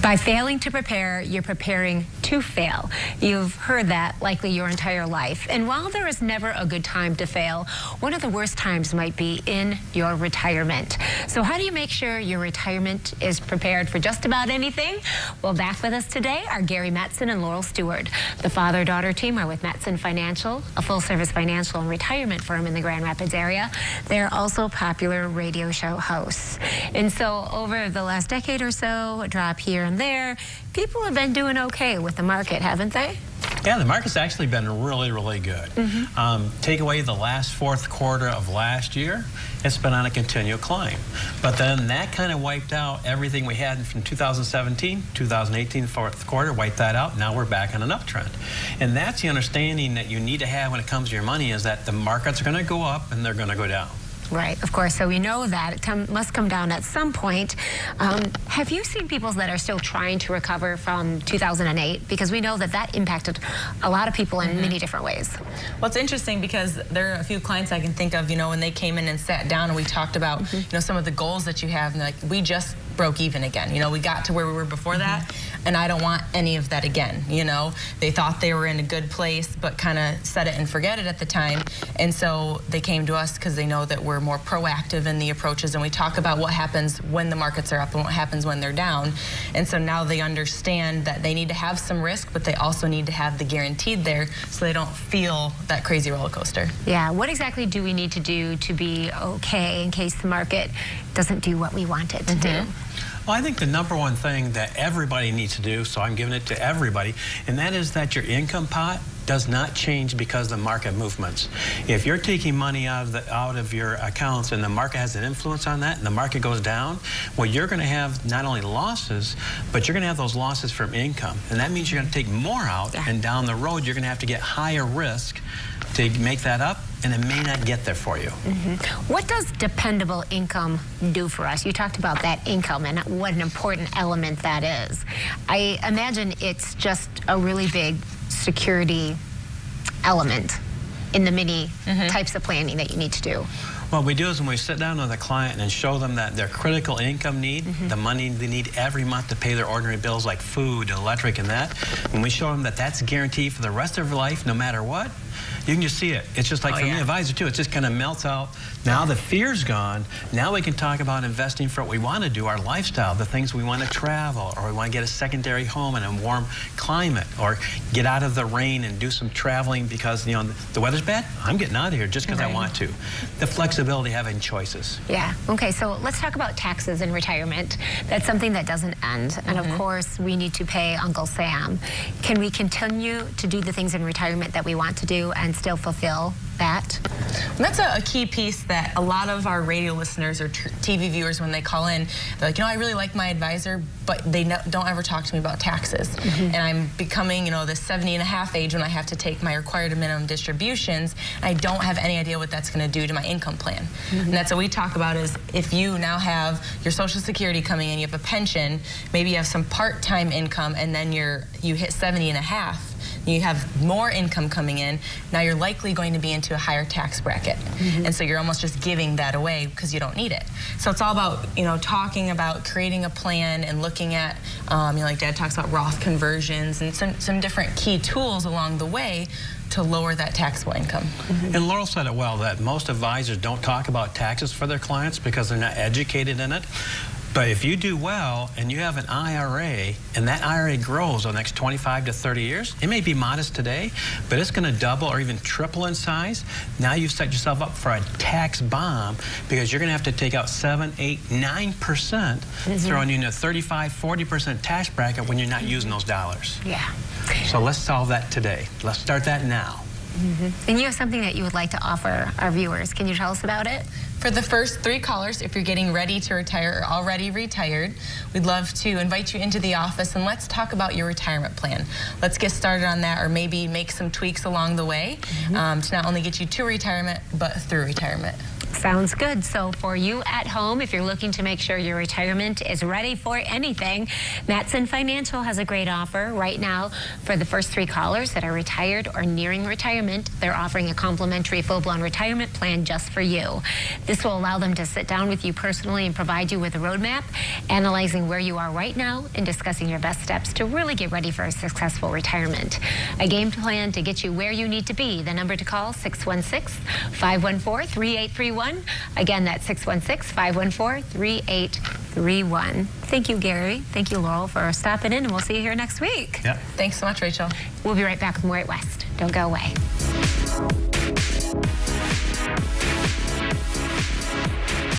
By failing to prepare, you're preparing to fail. You've heard that likely your entire life. And while there is never a good time to fail, one of the worst times might be in your retirement. So how do you make sure your retirement is prepared for just about anything? Well, back with us today are Gary Mattson and Laurel Stewart. The father-daughter team are with Mattson Financial, a full-service financial and retirement firm in the Grand Rapids area. They're also popular radio show hosts. And so over the last decade or so, a drop here and there, people have been doing okay with the market, haven't they? Yeah, the market's actually been really, really good. Take away the last fourth quarter of last year, it's been on a continual climb. But then that kind of wiped out everything we had from 2017, 2018, fourth quarter, wiped that out. Now we're back on an uptrend. And that's the understanding that you need to have when it comes to your money, is that the markets are going to go up and they're going to go down. Right, of course. So we know that it must come down at some point. Have you seen people that are still trying to recover from 2008? Because we know that that impacted a lot of people in many different ways. Well, it's interesting because there are a few clients I can think of, you know, when they came in and sat down and we talked about, you know, some of the goals that you have, and like, we just broke even again. You know, we got to where we were before that, and I don't want any of that again. You know, they thought they were in a good place, but kind of set it and forget it at the time. And so they came to us because they know that we're more proactive in the approaches, and we talk about what happens when the markets are up and what happens when they're down. And so now they understand that they need to have some risk, but they also need to have the guaranteed there so they don't feel that crazy roller coaster. Yeah, what exactly do we need to do to be okay in case the market doesn't do what we want it to do? Well, I think the number one thing that everybody needs to do, so I'm giving it to everybody, and that is that your income pot does not change because of the market movements. If you're taking money out of your accounts and the market has an influence on that and the market goes down, well, you're going to have not only losses, but you're going to have those losses from income. And that means you're going to take more out, and down the road you're going to have to get higher risk to make that up, and it may not get there for you. What does dependable income do for us? You talked about that income and what an important element that is. I imagine it's just a really big security element in the many types of planning that you need to do. What we do is when we sit down with a client and show them that their critical income need, the money they need every month to pay their ordinary bills like food, electric, and that, when we show them that that's guaranteed for the rest of their life, no matter what, you can just see it. It's just like for me, advisor too, it just kind of melts out. Now the fear's gone. Now we can talk about investing for what we want to do, our lifestyle, the things we want to travel, or we want to get a secondary home in a warm climate, or get out of the rain and do some traveling because, you know, the weather's bad. I'm getting out of here just because I want to. The flexibility, having choices. Yeah, okay, so let's talk about taxes in retirement. That's something that doesn't end. And of course, we need to pay Uncle Sam. Can we continue to do the things in retirement that we want to do and still fulfill that? That's a key piece that a lot of our radio listeners or TV viewers, when they call in, they're like, you know, I really like my advisor, but they don't ever talk to me about taxes. And I'm becoming, you know, the 70-and-a-half age when I have to take my required minimum distributions, and I don't have any idea what that's going to do to my income plan. And that's what we talk about, is if you now have your Social Security coming in, you have a pension, maybe you have some part-time income, and then you hit 70-and-a-half, you have more income coming in, now you're likely going to be into a higher tax bracket. And so you're almost just giving that away because you don't need it. So it's all about, you know, talking about creating a plan and looking at, you know, like Dad talks about Roth conversions and some different key tools along the way to lower that taxable income. And Laurel said it well, that most advisors don't talk about taxes for their clients because they're not educated in it. But if you do well and you have an IRA and that IRA grows over the next 25 to 30 years, it may be modest today, but it's going to double or even triple in size. Now you've set yourself up for a tax bomb because you're going to have to take out 7, 8, 9%, throwing you in a 35, 40% tax bracket when you're not using those dollars. Yeah. So let's solve that today. Let's start that now. And you have something that you would like to offer our viewers. Can you tell us about it? For the first 3 callers, if you're getting ready to retire or already retired, we'd love to invite you into the office and let's talk about your retirement plan. Let's get started on that, or maybe make some tweaks along the way to not only get you to retirement, but through retirement. Sounds good. So for you at home, if you're looking to make sure your retirement is ready for anything, Mattson Financial has a great offer right now for the first 3 callers that are retired or nearing retirement. They're offering a complimentary full-blown retirement plan just for you. This will allow them to sit down with you personally and provide you with a roadmap, analyzing where you are right now and discussing your best steps to really get ready for a successful retirement. A game plan to get you where you need to be. The number to call, 616-514-3831. Again, that's 616-514-3831. Thank you, Gary. Thank you, Laurel, for stopping in, and we'll see you here next week. Yep. Thanks so much, Rachel. We'll be right back with more at West. Don't go away.